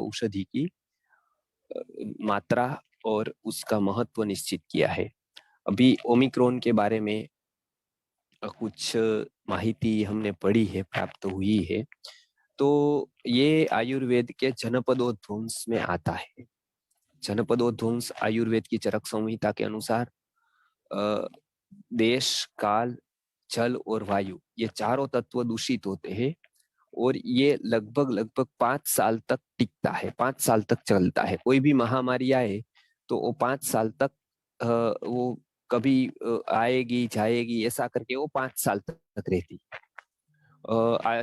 औषधि की मात्रा और उसका महत्व निश्चित किया है। अभी ओमिक्रॉन के बारे में कुछ माहिती हमने पढ़ी है, प्राप्त हुई है। तो ये आयुर्वेद के जनपदोध्वंस में आता है। जनपदोध्वंस आयुर्वेद की चरक संहिता के अनुसार अ, देश, काल, जल और वायु ये चारों तत्व दूषित होते हैं और ये लगभग लगभग 5 साल तक टिकता है, 5 साल तक चलता है। कोई भी महामारी आए तो वो 5 साल तक वो कभी आएगी जाएगी, ऐसा करके वो 5 साल तक रहती।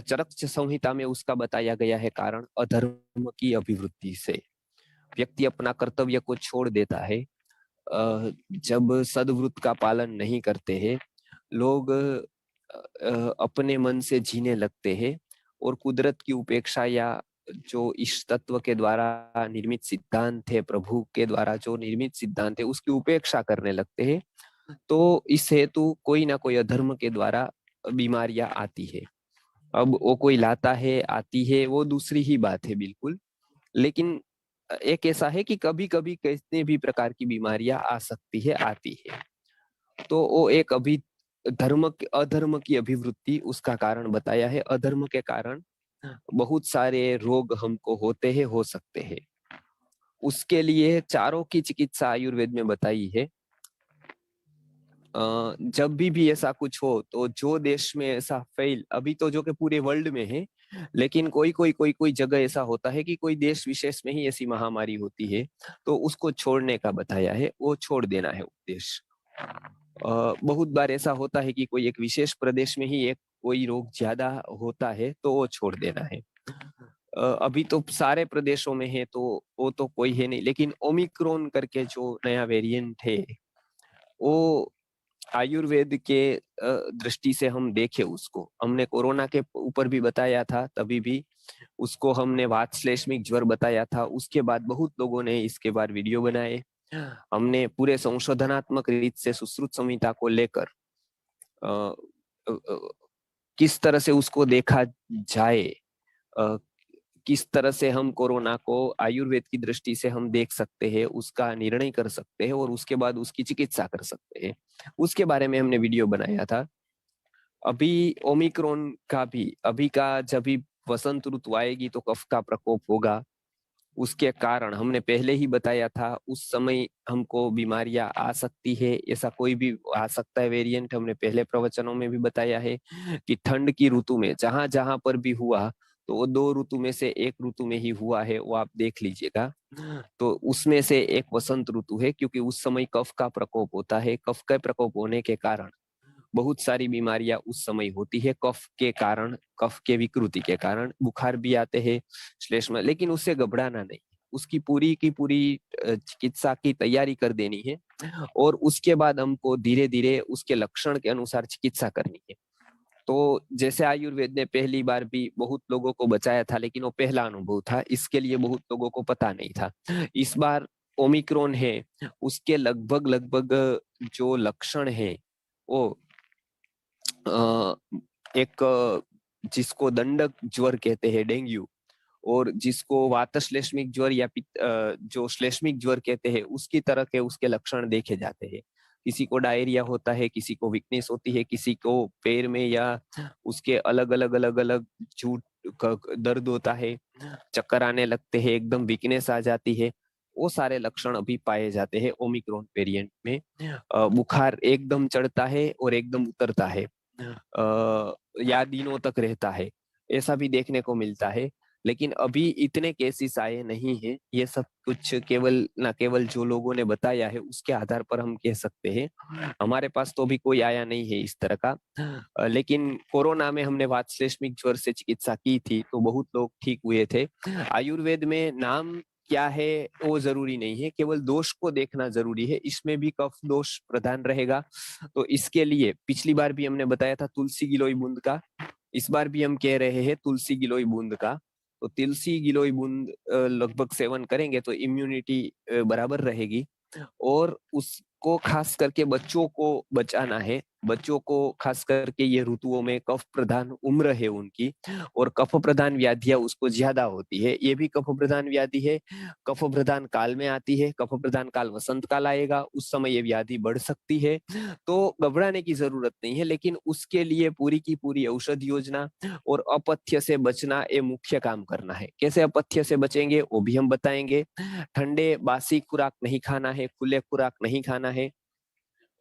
चरक संहिता में उसका बताया गया है कारण अधर्म की अभिवृद्धि से व्यक्ति अपना कर्तव्य को छोड़ देता है। जब सद्वृत्त का पालन नहीं करते हैं, लोग अपने मन से जीने लगते हैं और कुदरत की उपेक्षा या जो इस तत्व के द्वारा निर्मित सिद्धांत है, प्रभु के द्वारा जो निर्मित सिद्धांत है, उसकी उपेक्षा करने लगते हैं। तो इस हेतु कोई ना कोई अधर्म के द्वारा बीमारियां आती है। अब वो कोई लाता है, आती है, वो दूसरी ही बात है बिल्कुल। लेकिन एक ऐसा है कि कभी कभी कितने भी प्रकार की बीमारियां आ सकती है, आती है। तो वो एक अभी अधर्म की अभिवृद्धि उसका कारण बताया है। अधर्म के कारण बहुत सारे रोग हमको होते हैं, हो सकते हैं। उसके लिए चारों की चिकित्सा आयुर्वेद में बताई है। जब भी ऐसा कुछ हो तो जो देश में ऐसा फैल, अभी तो जो कि पूरे वर्ल्ड में है, लेकिन कोई जगह ऐसा होता है कि कोई देश विशेष में ही ऐसी महामारी होती है, तो उसको छोड़ने का बताया है, वो छोड़ देना है उपदेश। बहुत बार ऐसा होता है कि कोई एक विशेष प्रदेश में ही एक कोई रोग ज्यादा होता है तो वो छोड़ देना है। अभी तो सारे प्रदेशों में है तो वो तो कोई है नहीं, लेकिन ओमिक्रॉन करके जो नया वेरिएंट है, वो आयुर्वेद के दृष्टि से हम देखे उसको, हमने कोरोना के ऊपर भी बताया था, तभी भी उसको हमने वात श्लेष्मिक ज्वर बताया था। उसके बाद बहुत लोगों ने इसके बाद वीडियो बनाए। हमने पूरे संशोधनात्मक रीत से सुश्रुत संहिता को लेकर अ, अ, अ, किस तरह से उसको देखा जाए, अ, किस तरह से हम कोरोना को आयुर्वेद की दृष्टि से हम देख सकते हैं, उसका निर्णय कर सकते हैं और उसके बाद उसकी चिकित्सा कर सकते हैं, उसके बारे में हमने वीडियो बनाया था। अभी ओमिक्रॉन का भी, अभी का जब भी वसंत ऋतु आएगी तो कफ का प्रकोप होगा। उसके कारण हमने पहले ही बताया था, उस समय हमको बीमारियां आ सकती है, ऐसा कोई भी आ सकता है वेरिएंट। हमने पहले प्रवचनों में भी बताया है कि ठंड की ऋतु में जहां जहां पर भी हुआ, तो वो 2 ऋतु में से एक ऋतु में ही हुआ है, वो आप देख लीजिएगा। तो उसमें से एक वसंत ऋतु है, क्योंकि उस समय कफ का प्रकोप होता है। कफ का प्रकोप होने के कारण बहुत सारी बीमारियां उस समय होती है, कफ के कारण, कफ के विकृति के कारण बुखार भी आते हैं, श्लेष्मा, लेकिन उससे घबराना नहीं। उसकी पूरी की पूरी चिकित्सा की तैयारी कर देनी है और उसके बाद हमको धीरे धीरे उसके लक्षण के अनुसार चिकित्सा करनी है। तो जैसे आयुर्वेद ने पहली बार भी बहुत लोगों को बचाया था, लेकिन वो पहला अनुभव था, इसके लिए बहुत लोगों को पता नहीं था। इस बार ओमिक्रॉन है, उसके लगभग लगभग जो लक्षण है वो अ, एक जिसको दंडक ज्वर कहते हैं, डेंगू, और जिसको वातश्लेष्मिक ज्वर या जो श्लेष्मिक ज्वर कहते हैं, उसकी तरह के उसके लक्षण देखे जाते हैं। किसी को डायरिया होता है, किसी को वीकनेस होती है, किसी को पैर में या उसके अलग अलग अलग अलग झूठ दर्द होता है, चक्कर आने लगते हैं, एकदम वीकनेस आ जाती है। वो सारे लक्षण अभी पाए जाते हैं ओमिक्रॉन वेरिएंट में। बुखार एकदम चढ़ता है और एकदम उतरता है, या दिनों तक रहता है, ऐसा भी देखने को मिलता है। लेकिन अभी इतने केसेस आए नहीं है। ये सब कुछ केवल ना केवल जो लोगों ने बताया है उसके आधार पर हम कह सकते हैं। हमारे पास तो अभी कोई आया नहीं है इस तरह का। लेकिन कोरोना में हमने वातश्लेष्मिक ज्वर से चिकित्सा की थी तो बहुत लोग ठीक हुए थे। आयुर्वेद में नाम क्या है वो जरूरी नहीं है, केवल दोष को देखना जरूरी है। इसमें भी कफ दोष प्रधान रहेगा, तो इसके लिए पिछली बार भी हमने बताया था तुलसी गिलोय बूंद का, इस बार भी हम कह रहे हैं तुलसी गिलोय बूंद का। तो तुलसी गिलोय बूंद लगभग सेवन करेंगे तो इम्यूनिटी बराबर रहेगी। और उसको खास करके बच्चों को बचाना है, बच्चों को खास करके ये ऋतुओं में कफ प्रधान उम्र है उनकी, और कफ प्रधान व्याधियां उसको ज्यादा होती है। ये भी कफ प्रधान व्याधि है, कफ प्रधान काल में आती है। कफ प्रधान काल वसंत काल आएगा, उस समय ये व्याधि बढ़ सकती है। तो घबराने की जरूरत नहीं है, लेकिन उसके लिए पूरी की पूरी औषध योजना और अपथ्य से बचना ये मुख्य काम करना है। कैसे अपथ्य से बचेंगे वो भी हम बताएंगे। ठंडे बासी खुराक नहीं खाना है, खुले खुराक नहीं खाना है,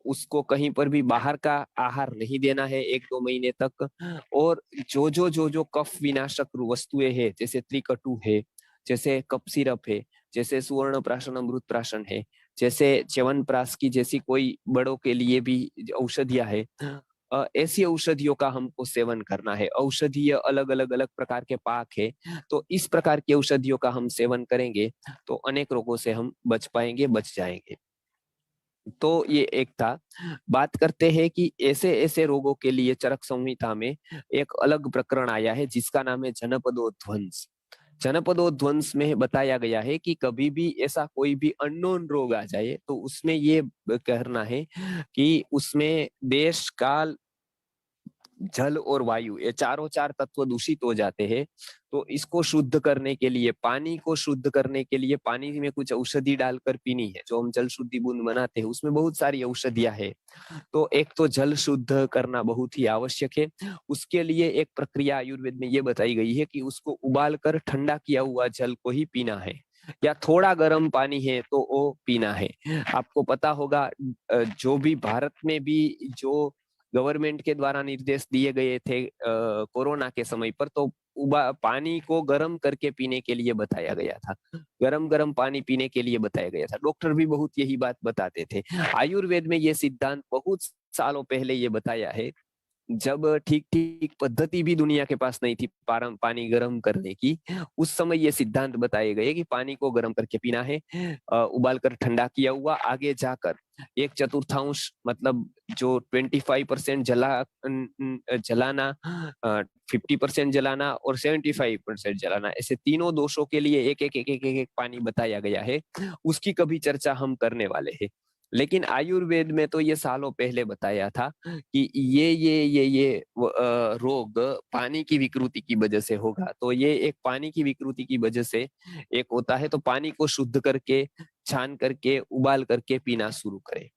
उसको कहीं पर भी बाहर का आहार नहीं देना है 1-2 महीने तक। और जो कफ विनाशक वस्तुएं है, जैसे त्रिकटु है, जैसे कफ सिरप है, जैसे सुवर्ण प्राशन अमृत प्राशन है, जैसे च्यवनप्राश की जैसी कोई बड़ों के लिए भी औषधियां है, ऐसी औषधियों का हमको सेवन करना है। औषधीय अलग अलग अलग प्रकार के पाक है, तो इस प्रकार की औषधियों का हम सेवन करेंगे तो अनेक रोगों से हम बच पाएंगे, बच जाएंगे। तो ये एक था। बात करते हैं कि ऐसे ऐसे रोगों के लिए चरक संहिता में एक अलग प्रकरण आया है जिसका नाम है जनपदोध्वंस। जनपदोध्वंस में बताया गया है कि कभी भी ऐसा कोई भी अननोन रोग आ जाए तो उसमें ये कहना है कि उसमें देश काल जल और वायु ये चारों चार तत्व दूषित हो जाते हैं। तो इसको शुद्ध करने के लिए, पानी को शुद्ध करने के लिए पानी में कुछ औषधि डालकर पीनी है। जो हम जल शुद्धि बूंद बनाते हैं उसमें बहुत सारी औषधियां हैं। तो एक तो जल शुद्ध करना बहुत ही आवश्यक है। उसके लिए एक प्रक्रिया आयुर्वेद में ये बताई गई है कि उसको उबाल कर ठंडा किया हुआ जल को ही पीना है, या थोड़ा गर्म पानी है तो वो पीना है। आपको पता होगा जो भी भारत में भी जो गवर्नमेंट के द्वारा निर्देश दिए गए थे कोरोना के समय पर, तो पानी को गर्म करके पीने के लिए बताया गया था। गरम गरम पानी पीने के लिए बताया गया था। डॉक्टर भी बहुत यही बात बताते थे। आयुर्वेद में ये सिद्धांत बहुत सालों पहले ये बताया है, जब ठीक ठीक पद्धति भी दुनिया के पास नहीं थी पानी गर्म करने की। उस समय ये सिद्धांत बताए गए कि पानी को गर्म करके पीना है, उबाल कर ठंडा किया हुआ। आगे जाकर 1/4 मतलब जो 25% जलाना, 50% जलाना और 75% जलाना, ऐसे तीनों दोषों के लिए एक एक एक एक एक, एक पानी बताया गया है। उसकी कभी चर्चा हम करने वाले हैं। लेकिन आयुर्वेद में तो ये सालों पहले बताया था कि रोग पानी की विकृति की वजह से होगा। तो ये एक पानी की विकृति की वजह से एक होता है। तो पानी को शुद्ध करके, छान करके, उबाल करके पीना शुरू करें।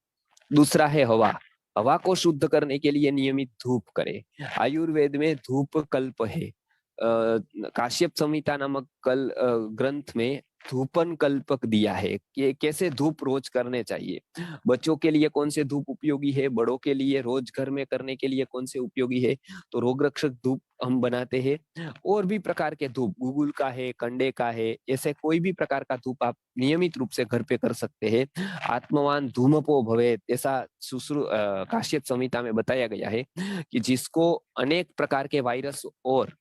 दूसरा है हवा। हवा को शुद्ध करने के लिए नियमित धूप करें। आयुर्वेद में धूप कल्प है। काश्यप संहिता नामक ग्रंथ में धूपन कल्पक दिया है कि कैसे धूप रोज करने चाहिए। बच्चों के लिए कौन से धूप उपयोगी है, बड़ों के लिए रोज घर में करने के लिए कौन से उपयोगी है। तो रोग रक्षक धूप हम बनाते हैं। और भी प्रकार के धूप, गूगल का है, कंडे का है, ऐसे कोई भी प्रकार का धूप आप नियमित रूप से घर पे कर सकते हैं। आत्मवान धूमपो भवेत, ऐसा काश्यप संहिता में बताया गया है कि जिसको अनेक प्रकार के वायरस और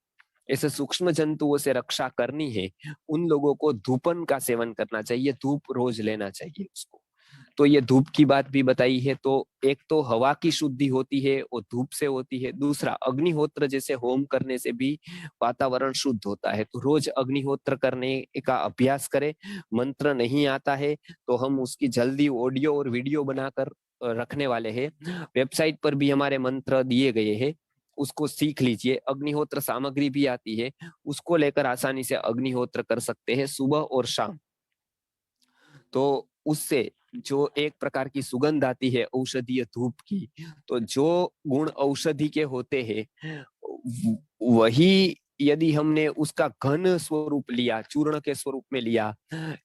ऐसे सूक्ष्म जंतुओं से रक्षा करनी है, उन लोगों को धूपन का सेवन करना चाहिए, धूप रोज लेना चाहिए उसको। तो ये धूप की बात भी बताई है। तो एक तो हवा की शुद्धि होती है वो धूप से होती है। दूसरा, अग्निहोत्र जैसे होम करने से भी वातावरण शुद्ध होता है। तो रोज अग्निहोत्र करने का अभ्यास करें। मंत्र नहीं आता है तो हम उसकी जल्दी ऑडियो और वीडियो बनाकर रखने वाले हैं। वेबसाइट पर भी हमारे मंत्र दिए गए हैं, उसको सीख लीजिए। अग्निहोत्र सामग्री भी आती है, उसको लेकर आसानी से अग्निहोत्र कर सकते हैं सुबह और शाम। तो उससे जो एक प्रकार की सुगंध आती है औषधीय धूप की, तो जो गुण औषधि के होते हैं वही यदि हमने उसका घन स्वरूप लिया, चूर्ण के स्वरूप में लिया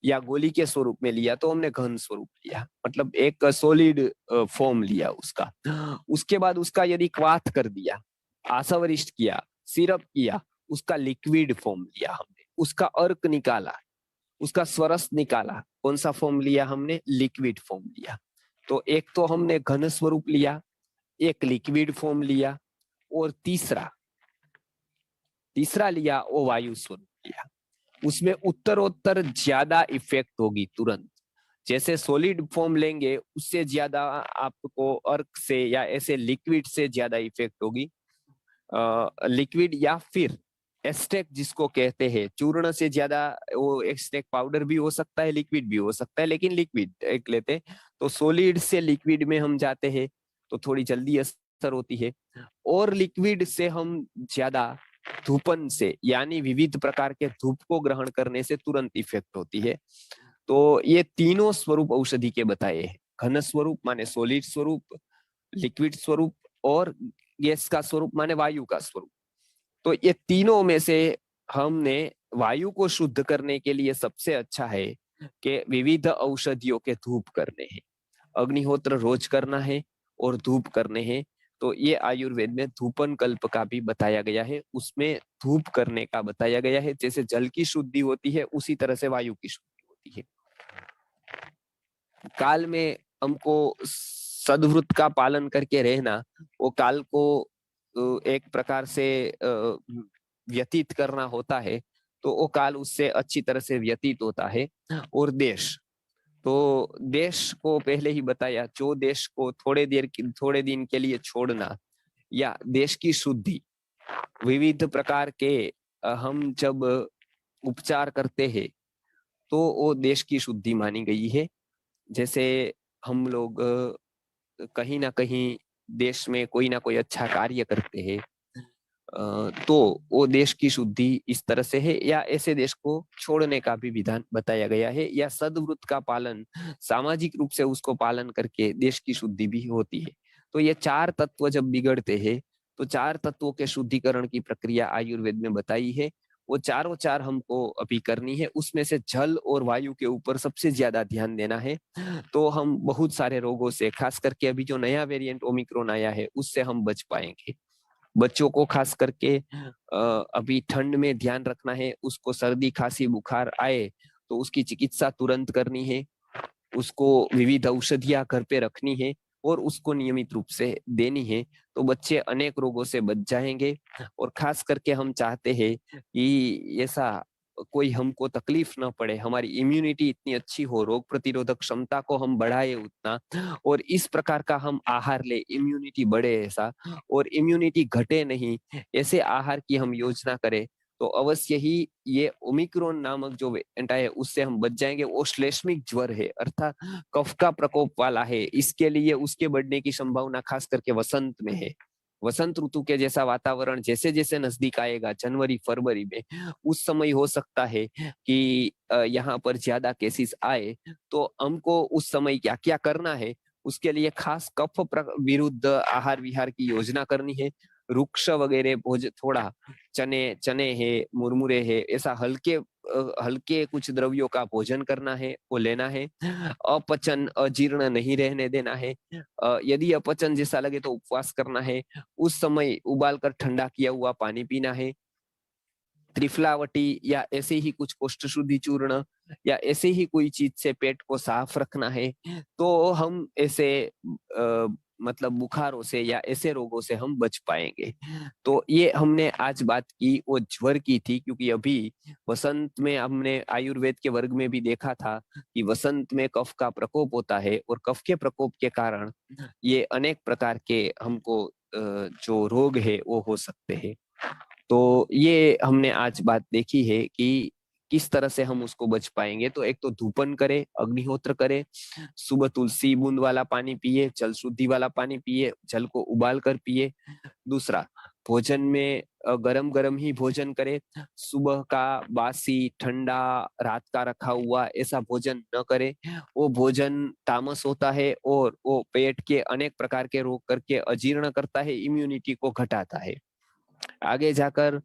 या गोली के स्वरूप में लिया, तो हमने घन स्वरूप लिया, मतलब एक सॉलिड फॉर्म लिया उसका। उसके बाद उसका यदि क्वाथ कर दिया, आसावरिष्ट किया, सिरप किया, उसका लिक्विड फॉर्म लिया हमने, उसका अर्क निकाला, उसका स्वरस निकाला। कौन सा फॉर्म लिया हमने? लिक्विड फॉर्म लिया। तो एक तो हमने घन स्वरूप लिया, एक लिक्विड फॉर्म लिया, और तीसरा तीसरा लिया वो वायु स्वरूप लिया। उसमें उत्तरोत्तर ज्यादा इफेक्ट होगी तुरंत। जैसे सॉलिड फॉर्म लेंगे उससे ज्यादा आपको अर्क से या ऐसे लिक्विड से ज्यादा इफेक्ट होगी। लिक्विड या फिर एस्टेक जिसको कहते हैं, चूर्ण से ज्यादा वो एस्टेक पाउडर भी हो सकता है, लिक्विड भी हो सकता है, लेकिन लिक्विड एक लेते हैं। तो सॉलिड से लिक्विड में हम जाते हैं तो थोड़ी जल्दी असर होती है, और लिक्विड से हम ज्यादा धूपन से यानी विविध प्रकार के धूप को ग्रहण करने से तुरंत इफेक्ट होती है। तो ये तीनों स्वरूप औषधि के बताए हैं, घन स्वरूप माने सॉलिड स्वरूप, लिक्विड स्वरूप, और गैस का स्वरूप माने वायु का स्वरूप। तो ये तीनों में से हमने वायु को शुद्ध करने के लिए सबसे अच्छा है कि विविध औषधियों के धूप करने हैं, अग्निहोत्र रोज करना है और धूप करने हैं। तो ये आयुर्वेद में धूपन कल्प का भी बताया गया है, उसमें धूप करने का बताया गया है। जैसे जल की शुद्धि होती है उसी तरह से वायु की शुद्धि होती है। काल में हमको सद्वृत्त का पालन करके रहना, वो काल को एक प्रकार से व्यतीत करना होता है, तो वो काल उससे अच्छी तरह से व्यतीत होता है। और देश, तो देश को पहले ही बताया, जो देश को थोड़े दिन के लिए छोड़ना या देश की शुद्धि, विविध प्रकार के हम जब उपचार करते हैं तो वो देश की शुद्धि मानी गई है। जैसे हम लोग कहीं ना कहीं देश में कोई ना कोई अच्छा कार्य करते हैं, तो वो देश की शुद्धि इस तरह से है, या ऐसे देश को छोड़ने का भी विधान बताया गया है, या सद्वृत्त का पालन, सामाजिक रूप से उसको पालन करके देश की शुद्धि भी होती है। तो ये चार तत्व जब बिगड़ते हैं तो चार तत्वों के शुद्धिकरण की प्रक्रिया आयुर्वेद में बताई है। वो चारों चार हमको अभी करनी है, उसमें से जल और वायु के ऊपर सबसे ज्यादा ध्यान देना है। तो हम बहुत सारे रोगों से, खास करके अभी जो नया वेरिएंट ओमिक्रॉन आया है उससे हम बच पाएंगे। बच्चों को खास करके अभी ठंड में ध्यान रखना है, उसको सर्दी खांसी बुखार आए तो उसकी चिकित्सा तुरंत करनी है, उसको विविध औषधियां घर पे रखनी है और उसको नियमित रूप से देनी है। तो बच्चे अनेक रोगों से बच जाएंगे। और खास करके हम चाहते हैं कि ऐसा कोई हमको तकलीफ ना पड़े, हमारी इम्यूनिटी इतनी अच्छी हो, रोग प्रतिरोधक क्षमता को हम बढ़ाए उतना, और इस प्रकार का हम आहार ले, इम्यूनिटी बढ़े ऐसा, और इम्यूनिटी घटे नहीं, ऐसे आहार की हम योजना करें, तो अवश्य ही ये ओमिक्रॉन नामक जो वेरिएंट है उससे हम बच जाएंगे। वो श्लेष्मिक ज्वर है, अर्थात कफ का प्रकोप वाला है, इसके लिए उसके बढ़ने की संभावना खास करके वसंत में है। वसंत ऋतु के जैसा वातावरण जैसे जैसे नजदीक आएगा, जनवरी फरवरी में, उस समय हो सकता है कि यहाँ पर ज्यादा केसेस आए। तो हमको उस समय क्या क्या करना है, उसके लिए खास विरुद्ध आहार विहार की योजना करनी है। वृक्ष वगैरह भोजन, थोड़ा चने चने है, मुरमुरे है, ऐसा हल्के कुछ द्रव्यों का भोजन करना है, वो लेना है। अपचन अजीर्ण नहीं रहने देना है। यदि अपचन जैसा लगे तो उपवास करना है, उस समय उबाल कर ठंडा किया हुआ पानी पीना है। त्रिफलावटी या ऐसे ही कुछ कोष्ठ शुद्धि चूर्ण या ऐसे ही कोई चीज से पेट को साफ रखना है। तो हम ऐसे मतलब बुखारों से या ऐसे रोगों से हम बच पाएंगे। तो ये हमने आज बात की वो ज्वर की थी, क्योंकि अभी वसंत में हमने आयुर्वेद के वर्ग में भी देखा था कि वसंत में कफ का प्रकोप होता है, और कफ के प्रकोप के कारण ये अनेक प्रकार के हमको जो रोग है वो हो सकते हैं। तो ये हमने आज बात देखी है कि किस तरह से हम उसको बच पाएंगे। तो एक तो धूपन करे, अग्निहोत्र करे, सुबह तुलसी बूंद वाला पानी पिए, जल शुद्धि वाला पानी पिए, जल को उबाल कर पिए। दूसरा, भोजन में गरम गरम ही भोजन करे, सुबह का बासी ठंडा रात का रखा हुआ ऐसा भोजन न करे। वो भोजन तामस होता है और वो पेट के अनेक प्रकार के रोग करके अजीर्ण करता है, इम्यूनिटी को घटाता है। आगे जाकर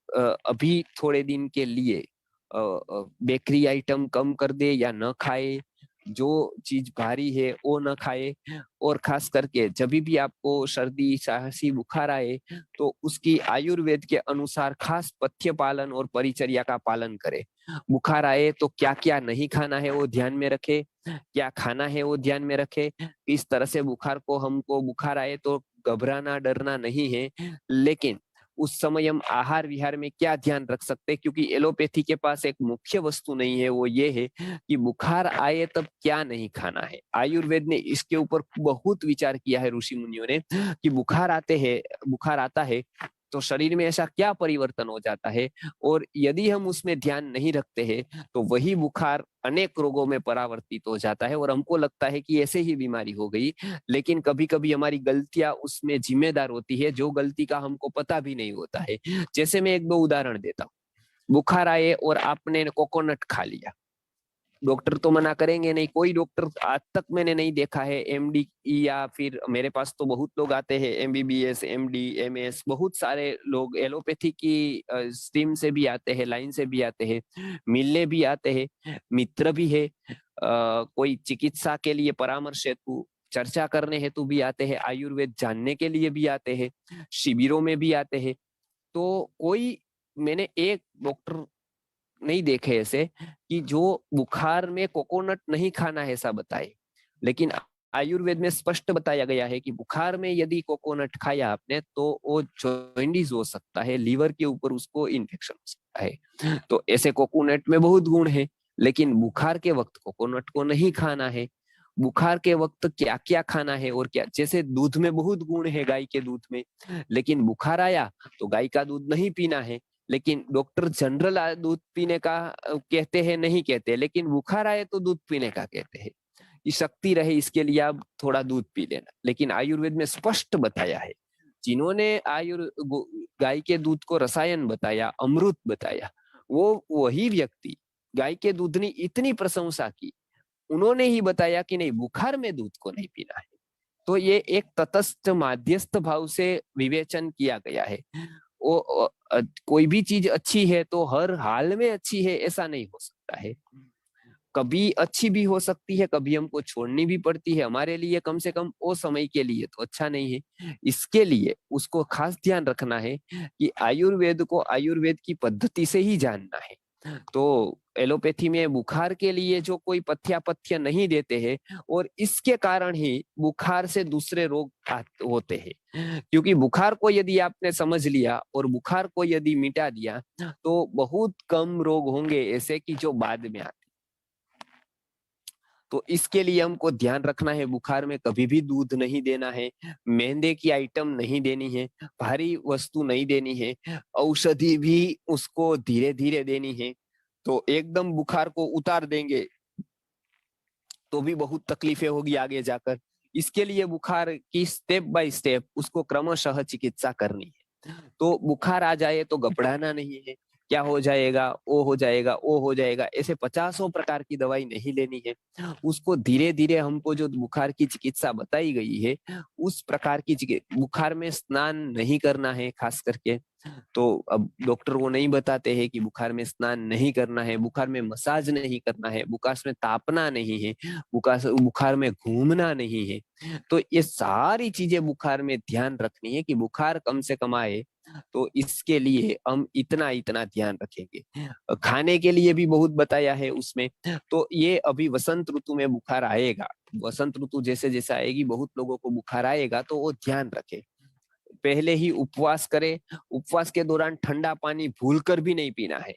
अभी थोड़े दिन के लिए बेकरी आइटम कम कर दे या न खाए, जो चीज भारी है वो न खाए। और खास करके जब भी आपको सर्दी खांसी बुखार आए तो उसकी आयुर्वेद के अनुसार खास पथ्य पालन और परिचर्या का पालन करे। बुखार आए तो क्या क्या नहीं खाना है वो ध्यान में रखे, क्या खाना है वो ध्यान में रखे। इस तरह से बुखार आए तो घबराना डरना नहीं है, लेकिन उस समय हम आहार विहार में क्या ध्यान रख सकते हैं, क्योंकि एलोपैथी के पास एक मुख्य वस्तु नहीं है, वो ये है कि बुखार आए तब क्या नहीं खाना है। आयुर्वेद ने इसके ऊपर बहुत विचार किया है ऋषि मुनियों ने कि बुखार आता है तो शरीर में ऐसा क्या परिवर्तन हो जाता है, और यदि हम उसमें ध्यान नहीं रखते हैं तो वही बुखार अनेक रोगों में परावर्तित हो जाता है और हमको लगता है कि ऐसे ही बीमारी हो गई, लेकिन कभी कभी हमारी गलतियां उसमें जिम्मेदार होती है, जो गलती का हमको पता भी नहीं होता है। जैसे मैं एक दो उदाहरण देता हूँ। बुखार आए और आपने कोकोनट खा लिया, डॉक्टर तो मना करेंगे नहीं, कोई डॉक्टर आज तक मैंने नहीं देखा है, एमडी या फिर मेरे पास तो बहुत लोग आते हैं, एमबीबीएस, एमडी, एमएस, बहुत सारे लोग एलोपैथी की स्ट्रीम से भी आते हैं, लाइन से भी आते हैं, मिलने भी आते हैं, मित्र भी है, कोई चिकित्सा के लिए परामर्श हेतु, चर्चा करने हेतु भी आते हैं, आयुर्वेद जानने के लिए भी आते हैं, शिविरों में भी आते हैं। तो कोई, मैंने एक डॉक्टर नहीं देखे ऐसे कि जो बुखार में कोकोनट नहीं खाना है ऐसा बताए। लेकिन आयुर्वेद में स्पष्ट बताया गया है कि बुखार में यदि कोकोनट खाया आपने तो वो जॉइंडिस हो सकता है, लीवर के ऊपर उसको इन्फेक्शन हो सकता है। तो ऐसे कोकोनट में बहुत गुण है, लेकिन बुखार के वक्त कोकोनट को नहीं खाना है। बुखार के वक्त क्या क्या खाना है और क्या, जैसे दूध में बहुत गुण है गाय के दूध में, लेकिन बुखार आया तो गाय का दूध नहीं पीना है। लेकिन डॉक्टर जनरल दूध पीने का कहते हैं, नहीं कहते, लेकिन बुखार आए तो दूध पीने का कहते हैं कि शक्ति रहे इसके लिए आप थोड़ा दूध पी लेना। लेकिन आयुर्वेद में स्पष्ट बताया है, जिन्होंने गाय के दूध को रसायन बताया, अमृत बताया, वो वही व्यक्ति गाय के दूध ने इतनी प्रशंसा की, उन्होंने ही बताया कि नहीं, बुखार में दूध को नहीं पीना है। तो ये एक तटस्थ माध्यस्थ भाव से विवेचन किया गया है। वो कोई भी चीज अच्छी है तो हर हाल में अच्छी है ऐसा नहीं हो सकता है, कभी अच्छी भी हो सकती है, कभी हमको छोड़नी भी पड़ती है, हमारे लिए कम से कम वो समय के लिए तो अच्छा नहीं है। इसके लिए उसको खास ध्यान रखना है कि आयुर्वेद को आयुर्वेद की पद्धति से ही जानना है। तो एलोपैथी में बुखार के लिए जो कोई पथ्य नहीं देते हैं, और इसके कारण ही बुखार से दूसरे रोग होते हैं। क्योंकि बुखार को यदि आपने समझ लिया और बुखार को यदि मिटा दिया तो बहुत कम रोग होंगे ऐसे कि जो बाद में आते। तो इसके लिए हमको ध्यान रखना है, बुखार में कभी भी दूध नहीं देना है, मैदे की आइटम नहीं देनी है, भारी वस्तु नहीं देनी है, औषधि भी उसको धीरे धीरे देनी है। तो एकदम बुखार को उतार देंगे तो भी बहुत तकलीफें होगी आगे जाकर। इसके लिए बुखार की स्टेप बाय स्टेप उसको क्रमशः चिकित्सा करनी है। तो बुखार आ जाए तो घबराना नहीं है, क्या हो जाएगा, वो हो जाएगा, वो हो जाएगा, ऐसे पचासों प्रकार की दवाई नहीं लेनी है। उसको धीरे धीरे हमको जो बुखार की चिकित्सा बताई गई है उस प्रकार की बुखार में स्नान नहीं करना है खास करके। तो अब डॉक्टर वो नहीं बताते हैं कि बुखार में स्नान नहीं करना है, बुखार में मसाज नहीं करना है, बुखार में तापना नहीं है, बुखार में घूमना नहीं है। तो ये सारी चीजें बुखार में ध्यान रखनी है कि बुखार कम से कम आए, तो इसके लिए हम इतना इतना ध्यान रखेंगे। खाने के लिए भी बहुत बताया है उसमें। तो ये अभी वसंत ऋतु में बुखार आएगा, वसंत ऋतु जैसे जैसे आएगी बहुत लोगों को बुखार आएगा, तो वो ध्यान रखे, पहले ही उपवास करे, उपवास के दौरान ठंडा पानी भूलकर भी नहीं पीना है।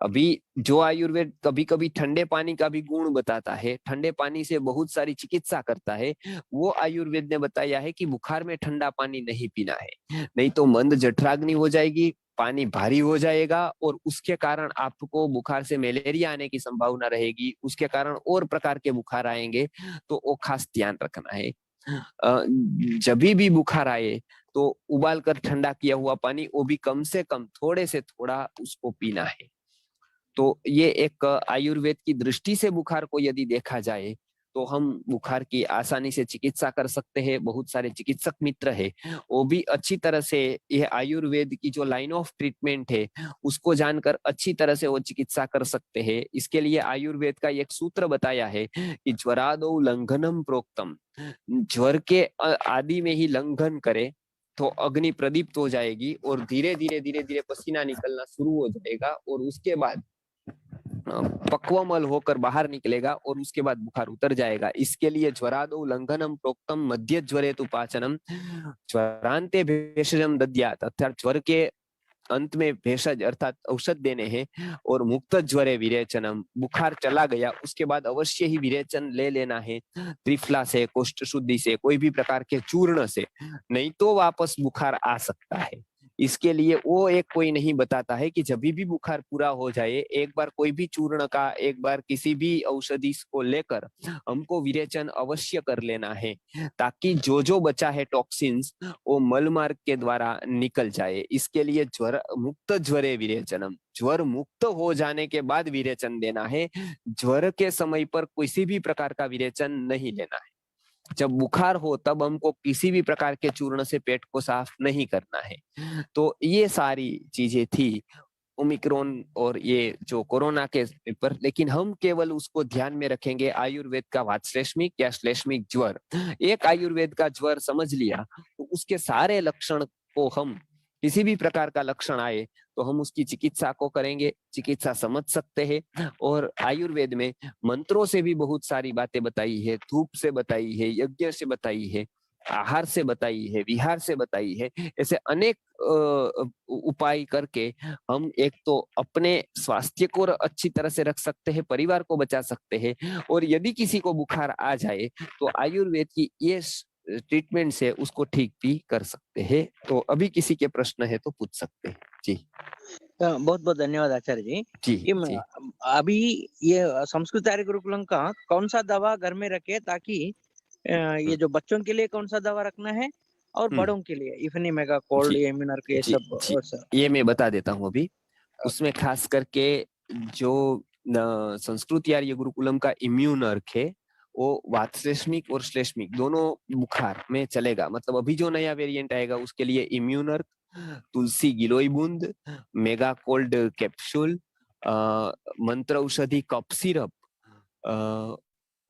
अभी जो आयुर्वेद कभी कभी ठंडे पानी का भी गुण बताता है, ठंडे पानी से बहुत सारी चिकित्सा करता है, वो आयुर्वेद ने बताया है कि बुखार में ठंडा पानी नहीं पीना है, नहीं तो मंद जठराग्नि हो जाएगी, पानी भारी हो जाएगा और उसके कारण आपको बुखार से मलेरिया आने की संभावना रहेगी, उसके कारण और प्रकार के बुखार आएंगे। तो वो खास ध्यान रखना है। जब भी बुखार आए तो उबाल कर ठंडा किया हुआ पानी, वो भी कम से कम थोड़े से थोड़ा उसको पीना है। तो ये एक आयुर्वेद की दृष्टि से बुखार को यदि देखा जाए तो हम बुखार की आसानी से चिकित्सा कर सकते हैं। बहुत सारे चिकित्सक मित्र है, वो भी अच्छी तरह से यह आयुर्वेद की जो लाइन ऑफ ट्रीटमेंट है उसको जानकर अच्छी तरह से वो चिकित्सा कर सकते हैं। इसके लिए आयुर्वेद का एक सूत्र बताया है कि ज्वरादौ लंघनम प्रोक्तम, ज्वर के आदि में ही लंघन करे तो अग्नि प्रदीप्त हो जाएगी और धीरे धीरे पसीना निकलना शुरू हो जाएगा और उसके बाद पक्वमल होकर बाहर निकलेगा और उसके बाद बुखार उतर जाएगा। इसके लिए ज्वरादौ उल्लंघनम प्रोक्तम मध्य ज्वरे तु पाचनम ज्वरांते भेषजम दद्यात्, अर्थात ज्वर के अंत में भेषज अर्थात औषध देने हैं, और मुक्त ज्वरे विरेचनम, बुखार चला गया उसके बाद अवश्य ही विरेचन ले लेना है, त्रिफला से, कोष्ठ शुद्धि से, कोई भी प्रकार के चूर्ण से, नहीं तो वापस बुखार आ सकता है। इसके लिए वो एक कोई नहीं बताता है कि जब भी बुखार पूरा हो जाए, एक बार कोई भी चूर्ण का, एक बार किसी भी औषधि को लेकर हमको विरेचन अवश्य कर लेना है, ताकि जो जो बचा है टॉक्सिन्स वो मल मार्ग के द्वारा निकल जाए। इसके लिए ज्वरे विरेचनम, ज्वर मुक्त हो जाने के बाद विरेचन देना है। ज्वर के समय पर किसी भी प्रकार का विरेचन नहीं लेना है। जब बुखार हो तब हमको किसी भी प्रकार के चूर्ण से पेट को साफ नहीं करना है। तो ये सारी चीजें थी ओमिक्रॉन और ये जो कोरोना के पर, लेकिन हम केवल उसको ध्यान में रखेंगे आयुर्वेद का वातश्लेष्मिक या श्लेष्मिक ज्वर। एक आयुर्वेद का ज्वर समझ लिया तो उसके सारे लक्षण को हम, किसी भी प्रकार का लक्षण आए तो हम उसकी चिकित्सा को करेंगे, चिकित्सा समझ सकते हैं। और आयुर्वेद में मंत्रों से भी बहुत सारी बातें बताई है, धूप से बताई है, यज्ञ से बताई है, आहार से बताई है, विहार से बताई है। ऐसे अनेक उपाय करके हम एक तो अपने स्वास्थ्य को अच्छी तरह से रख सकते हैं, परिवार को बचा सकते हैं, और यदि किसी को बुखार आ जाए तो आयुर्वेद की ये ट्रीटमेंट से उसको ठीक भी कर सकते हैं। तो अभी किसी के प्रश्न है तो पूछ सकते हैं। जी बहुत बहुत धन्यवाद आचार्य जी। जी ये जी अभी ये संस्कृत आर्य गुरुकुलम का कौन सा दवा घर में रखे, ताकि ये हम्म जो बच्चों के लिए कौन सा दवा रखना है और हम्म, बड़ों के लिए इफनी मेगा कोल्ड जी इम्यूनर्क ये जी सब जी, और सब। ये मैं बता देता हूँ अभी। ओके। उसमें खास करके जो संस्कृत आर्य गुरुकुलम का इम्यून अर्क है वो वातश्लेष्मिक और श्लेष्मिक दोनों बुखार में चलेगा। मतलब अभी जो नया वेरिएंट आएगा उसके लिए इम्यून अर्क, तुलसी गिलोय बूंद, मेगा कोल्ड कैप्सूल, मंत्र औषधि कफ सिरप,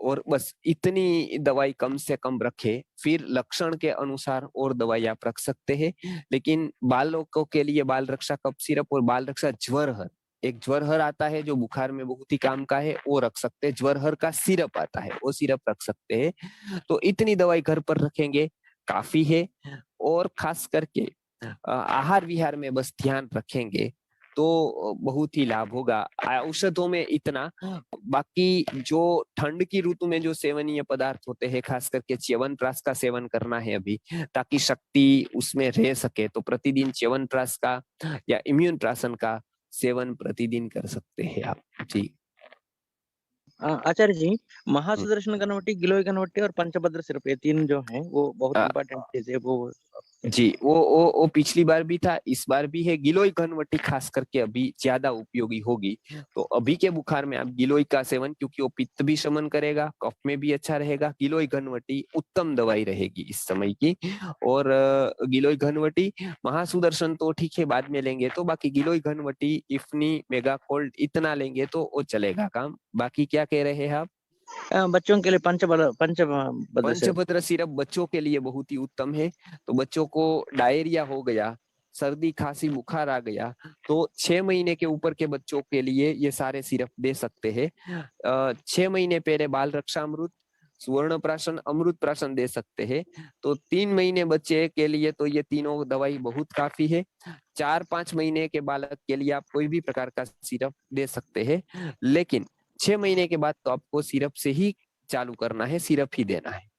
और बस इतनी दवाई कम से कम रखे। फिर लक्षण के अनुसार और दवाई आप रख सकते हैं। लेकिन बालकों के लिए बाल रक्षा कफ सिरप और बाल रक्षा ज्वरहर, एक ज्वरहर आता है जो बुखार में बहुत ही काम का है, वो रख सकते हैं। ज्वरहर का सिरप आता है, वो सिरप रख सकते हैं। तो इतनी दवाई घर पर रखेंगे काफी है। और खास करके आहार विहार में बस ध्यान रखेंगे तो बहुत ही लाभ होगा। औषधों में इतना, बाकी जो ठंड की ऋतु में जो सेवनीय पदार्थ होते हैं, खास करके च्यवनप्राश का सेवन करना है अभी, ताकि शक्ति उसमें रह सके। तो प्रतिदिन च्यवनप्राश का या इम्यून प्राशन का सेवन प्रतिदिन कर सकते हैं आप। जी आचार्य जी, हम्म। महासुदर्शन घनवटी, गिलोय घनवटी और पंचभद्र सिर्फ, ये तीन जो हैं वो बहुत अ, इंपॉर्टेंट चीज है वो। जी वो पिछली बार भी था, इस बार भी है। गिलोय घनवटी खास करके अभी ज्यादा उपयोगी होगी। तो अभी के बुखार में आप गिलोय का सेवन, क्योंकि वो पित्त भी शमन करेगा, कफ में भी अच्छा रहेगा। गिलोय घनवटी उत्तम दवाई रहेगी इस समय की। और गिलोय घनवटी, महासुदर्शन तो ठीक है बाद में लेंगे, तो बाकी गिलोय घनवटी, इफनी, मेगा कोल्ड इतना लेंगे तो वो चलेगा काम। बाकी क्या कह रहे हैं आप? बच्चों के लिए पंचभद्र सिर्फ। पंचभद्र सिरप बच्चों के लिए बहुत ही उत्तम है। तो बच्चों को डायरिया हो गया, सर्दी खांसी बुखार आ गया, तो 6 महीने के ऊपर के बच्चों के लिए ये सारे सिरप दे सकते हैं। 6 महीने पहले बाल रक्षा अमृत, सुवर्ण प्राशन, अमृत प्राशन दे सकते हैं। तो 3 महीने बच्चे के लिए तो ये तीनों दवाई बहुत काफी है। 4-5 महीने के बालक के लिए आप कोई भी प्रकार का सिरप दे सकते हैं। लेकिन 6 महीने के बाद तो आपको सिरप से ही चालू करना है, सिरप ही देना है।